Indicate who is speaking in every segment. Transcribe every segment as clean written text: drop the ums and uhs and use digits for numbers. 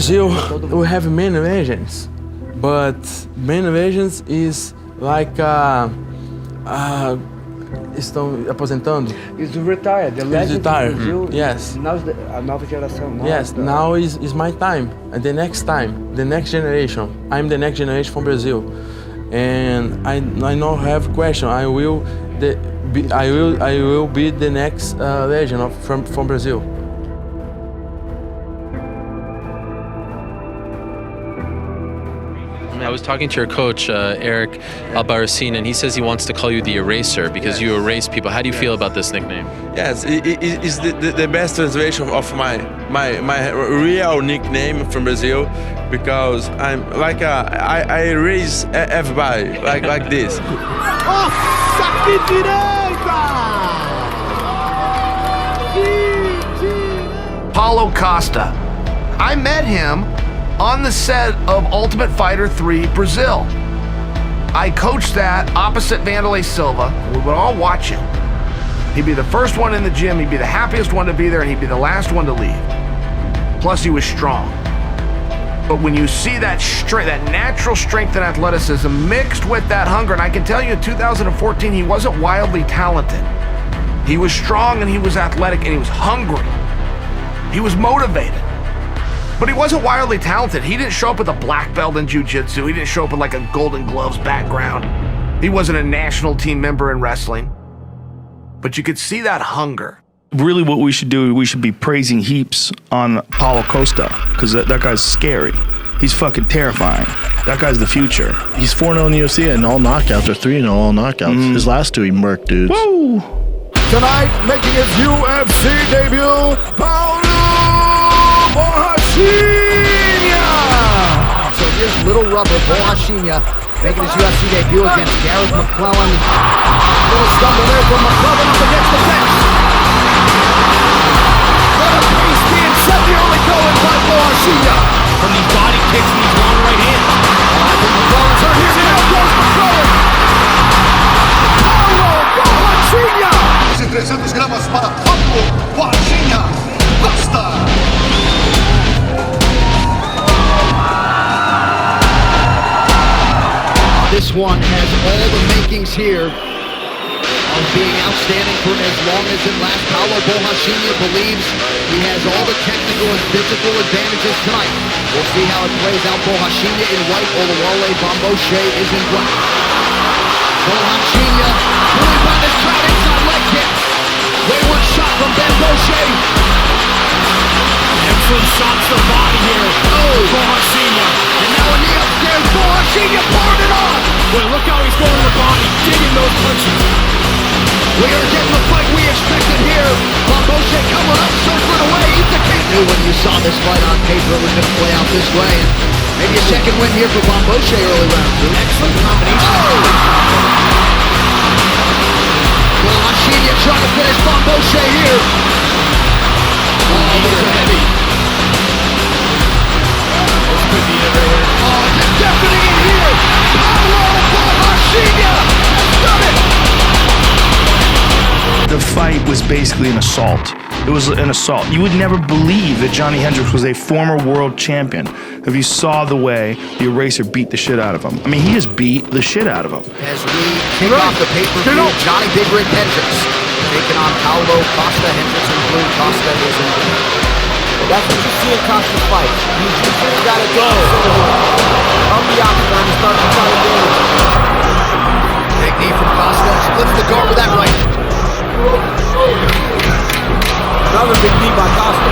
Speaker 1: Brazil, we have many legends, but many legends is like estão aposentando.
Speaker 2: He's retired. The legend
Speaker 1: retired.
Speaker 2: in Brazil.
Speaker 1: Yes.
Speaker 2: Now a nova geração.
Speaker 1: Yes. Now is my time. And the next time, the next generation. I'm the next generation from Brazil, and I now have question. I will be the next legend from Brazil.
Speaker 3: I was talking to your coach, Eric Albarracin, and he says he wants to call you the Eraser because you erase people. How do you feel about this nickname?
Speaker 1: Yes, it's the best translation of my real nickname from Brazil, because I'm like I erase everybody like this.
Speaker 4: Nossa, que direita!
Speaker 5: Paulo Costa. I met him on the set of Ultimate Fighter 3 Brazil. I coached that opposite Vanderlei Silva. We would all watch him. He'd be the first one in the gym, he'd be the happiest one to be there, and he'd be the last one to leave. Plus, he was strong. But when you see that strength, that natural strength and athleticism mixed with that hunger, and I can tell you in 2014, he wasn't wildly talented. He was strong and he was athletic and he was hungry. He was motivated. But he wasn't wildly talented. He didn't show up with a black belt in jiu-jitsu. He didn't show up with like a Golden Gloves background. He wasn't a national team member in wrestling. But you could see that hunger.
Speaker 6: Really what we should do, we should be praising heaps on Paulo Costa, because that guy's scary. He's fucking terrifying. That guy's the future.
Speaker 7: He's 4-0 in the UFC and all knockouts, or 3-0 all knockouts. His last two, he murked dudes.
Speaker 6: Woo!
Speaker 4: Tonight, making his UFC debut, Paulo Costa.
Speaker 8: So here's Little Rubber, Borrachinha, making his UFC debut against Garrett McClellan. Little stumble there from McClellan up against the fence. What a pace being set the early going by Borrachinha.
Speaker 9: From these body kicks and these long right hands.
Speaker 8: I think McClellan's hurt here. Now goes McClellan. Paulo Borrachinha.
Speaker 4: 300 gramas para Paulo Costa. Costa.
Speaker 8: This one has all the makings here of being outstanding for as long as it lasts. Paulo Borrachinha believes he has all the technical and physical advantages tonight. We'll see how it plays out. Borrachinha in white, Oluwole Bamboche is in black. Borrachinha pulling by this crowd, inside leg kick. Wayward shot from Bamboche.
Speaker 9: Excellent shots to the body here. Oh, Borrachinha.
Speaker 8: And now a knee upstairs. Borrachinha poured it on.
Speaker 9: Boy, look how he's going to the body, digging those punches.
Speaker 8: We are getting the fight we expected here. Bamboche coming up, circling away. Eats the kick. Knew when you saw this fight on paper it was going to play out this way. And maybe a second win here for Bamboche early round. An excellent combination. Borrachinha trying to finish Bamboche here. Oh, those are heavy.
Speaker 9: This could be it right here.
Speaker 8: Oh, it's a deafening in here. Paulo Borrachinha has done it.
Speaker 6: The fight was basically an assault. It was an assault. You would never believe that Johnny Hendricks was a former world champion if you saw the way the Eraser beat the shit out of him. I mean, he just beat the shit out of him.
Speaker 8: As we kick off the pay-per-view, Johnny Big Rig Hendricks taking on Paulo Costa. Hendricks in blue, Costa is in blue. That's what you see in Costa's fight. You just gotta go up the octagon and start to try to damage. Big knee from Costa. Splits the guard with that right.
Speaker 2: Another big knee by Costa.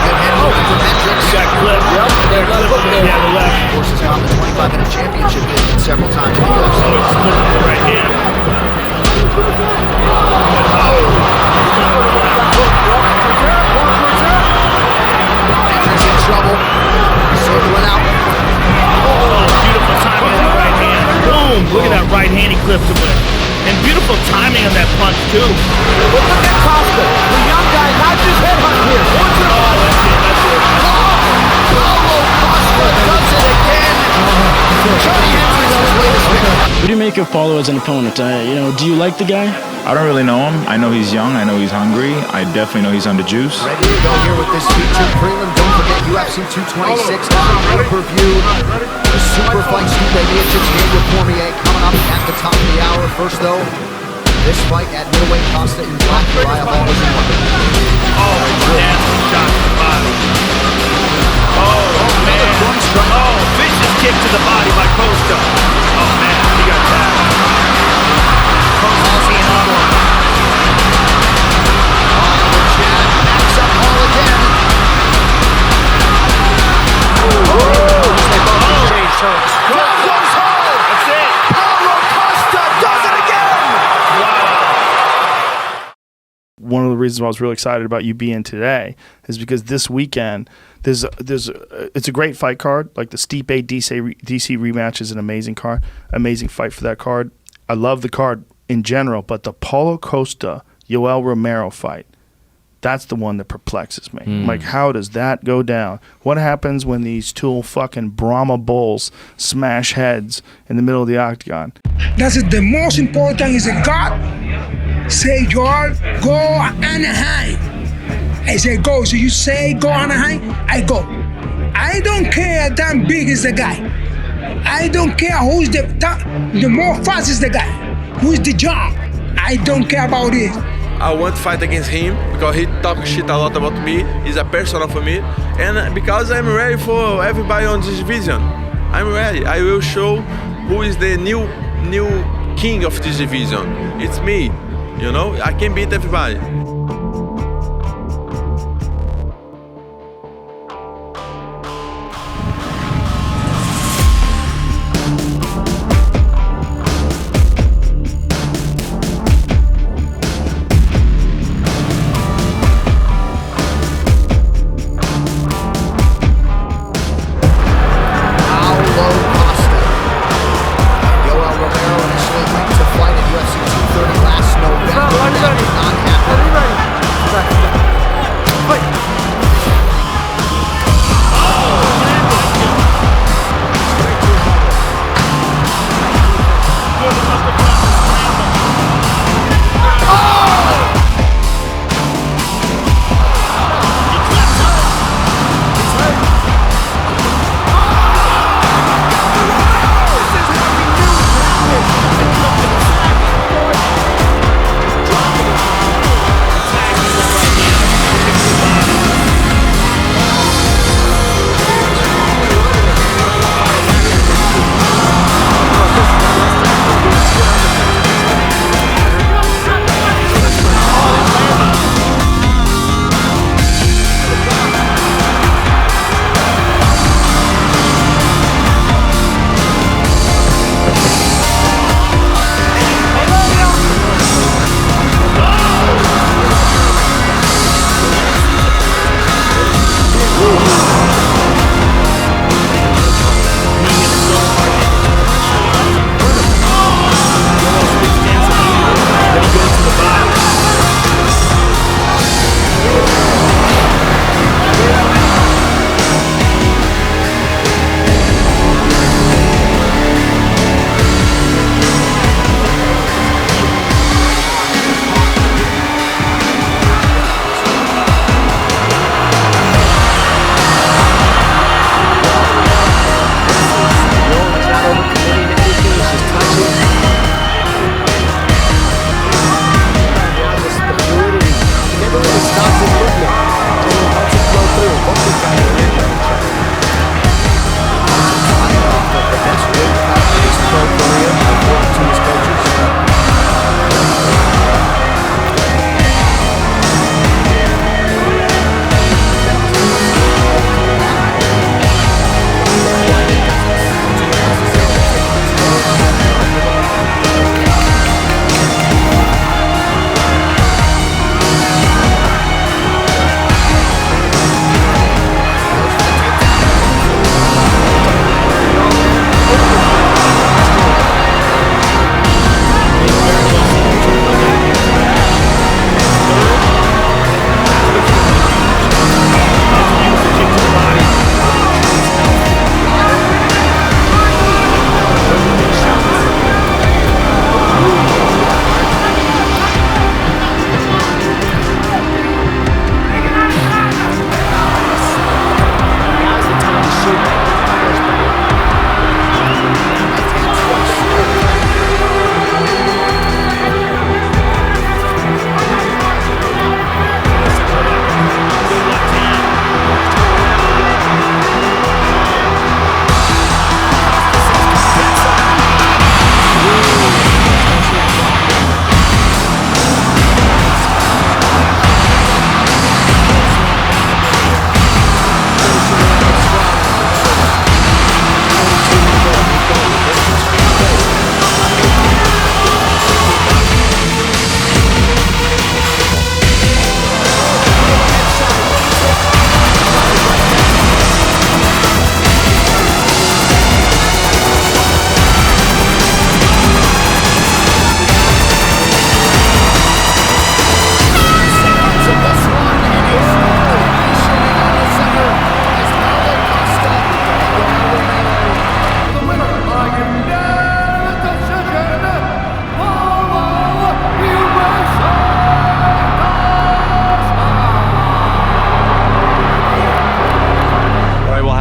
Speaker 8: Good head movement from Hendricks.
Speaker 9: That clip.
Speaker 2: Yep, that left hook there.
Speaker 9: Yeah, the left.
Speaker 8: Of course, has gone the 25-minute championship several times in the UFC.
Speaker 9: Oh, he's flipping the right hand.
Speaker 8: Hendricks in trouble. Circling out.
Speaker 9: Oh, beautiful timing on the right hand. Boom! Look at that right hand he clipped him with. And beautiful timing on that punch, too.
Speaker 2: But look at Costa. The young guy, not just headhunt here. Once in a while.
Speaker 9: That's it.
Speaker 8: Paulo Costa does it again. Johnny Hendricks' latest victory.
Speaker 10: What do you make of Paulo as an opponent? Do you like the guy?
Speaker 6: I don't really know him. I know he's young. I know he's hungry. I definitely know he's under juice.
Speaker 8: Ready to go here with this featured prelim. Don't forget UFC 226 pay-per-view. The super fight Stipe Miocic, Daniel Cormier coming up at the top of the hour. First though, this fight at middleweight, Costa in black, Uriah Hall is in white.
Speaker 9: Oh, nasty shot to the body. Oh, man. Oh, vicious kick to the body by Costa. Oh, man, he got tapped. Costa's seeing up on him.
Speaker 8: Another jab, backs up Hall again.
Speaker 9: That's it.
Speaker 8: Paulo Costa does it again!
Speaker 6: One of the reasons why I was really excited about you being today is because this weekend it's a great fight card. Like the Stipe DC rematch is an amazing card, amazing fight for that card. I love the card in general, but the Paulo Costa Yoel Romero fight, that's the one that perplexes me. Like, how does that go down? What happens when these two fucking Brahma bulls smash heads in the middle of the octagon?
Speaker 10: That's the most important is God say, George, go Anaheim. I say go. So you say go Anaheim, I go. I don't care how big is the guy. I don't care who's the more fast is the guy. Who's the jump. I don't care about it.
Speaker 1: I want to fight against him because he talks shit a lot about me. He's a personal for me. And because I'm ready for everybody on this division. I'm ready. I will show who is the new king of this division. It's me. You know, I can beat everybody.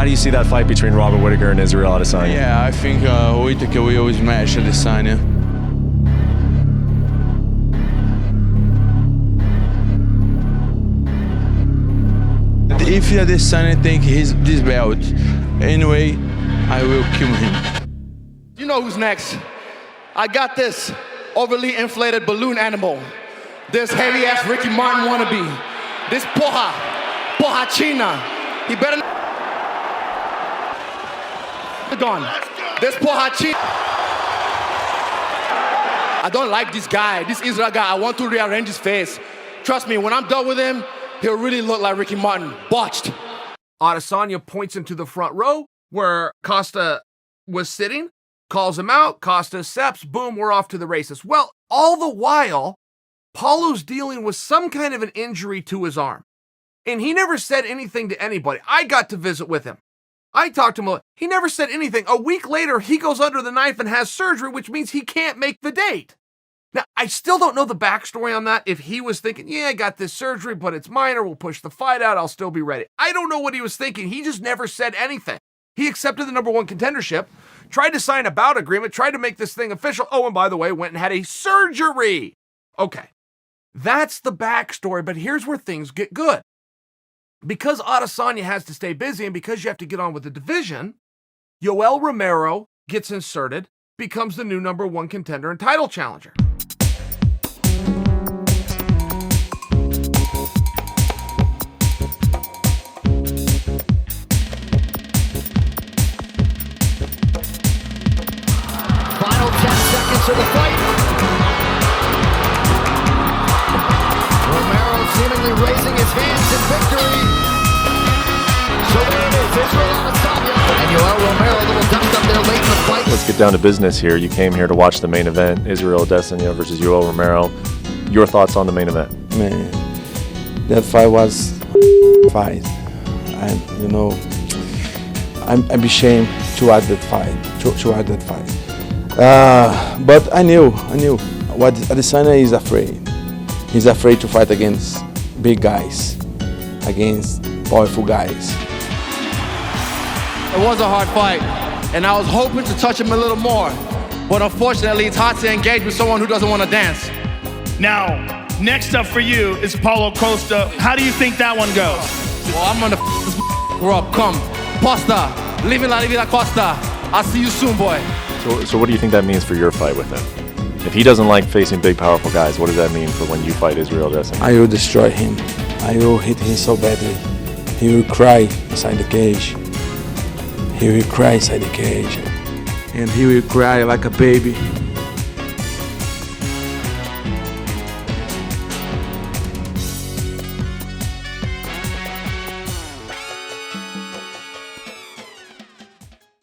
Speaker 11: do you see that fight between Robert Whittaker and Israel Adesanya?
Speaker 1: Yeah, I think Whittaker will smash Adesanya. If Adesanya take this belt, anyway, I will kill him.
Speaker 12: You know who's next? I got this overly inflated balloon animal. This heavy-ass Ricky Martin wannabe. This Poha China. He better gone. This Poha China. I don't like this guy, this Israel guy. I want to rearrange his face. Trust me, when I'm done with him, he'll really look like Ricky Martin. Botched.
Speaker 5: Adesanya points him to the front row where Costa was sitting, calls him out, Costa accepts, boom, we're off to the races. Well, all the while, Paulo's dealing with some kind of an injury to his arm. And he never said anything to anybody. I got to visit with him. I talked to him. He never said anything. A week later, he goes under the knife and has surgery, which means he can't make the date. Now, I still don't know the backstory on that. If he was thinking, yeah, I got this surgery, but it's minor. We'll push the fight out. I'll still be ready. I don't know what he was thinking. He just never said anything. He accepted the #1 contendership, tried to sign a bout agreement, tried to make this thing official. Oh, and by the way, went and had a surgery. Okay, that's the backstory, but here's where things get good. Because Adesanya has to stay busy and because you have to get on with the division, Yoel Romero gets inserted, becomes the new #1 contender and title challenger.
Speaker 8: Final 10 seconds of the fight. Romero seemingly raising his hands in victory. So there it is, Israel Adesanya and Yoel Romero, a little ducked up there late in the fight.
Speaker 11: Let's get down to business here. You came here to watch the main event, Israel Adesanya versus Yoel Romero. Your thoughts on the main event?
Speaker 13: Man, that fight was fight. And, you know, I'm ashamed to add that fight, to add that fight. But I knew what Adesanya is afraid. He's afraid to fight against big guys, against powerful guys.
Speaker 12: It was a hard fight, and I was hoping to touch him a little more. But unfortunately, it's hard to engage with someone who doesn't want to dance.
Speaker 6: Now, next up for you is Paulo Costa. How do you think that one goes?
Speaker 12: Well, I'm gonna this up. Come, Costa, living la vida Costa. I'll see you soon, boy.
Speaker 11: So what do you think that means for your fight with him? If he doesn't like facing big, powerful guys, what does that mean for when you fight Israel Adesanya?
Speaker 13: I will destroy him. I will hit him so badly. He will cry inside the cage. He will cry inside the cage. And he will cry like a baby.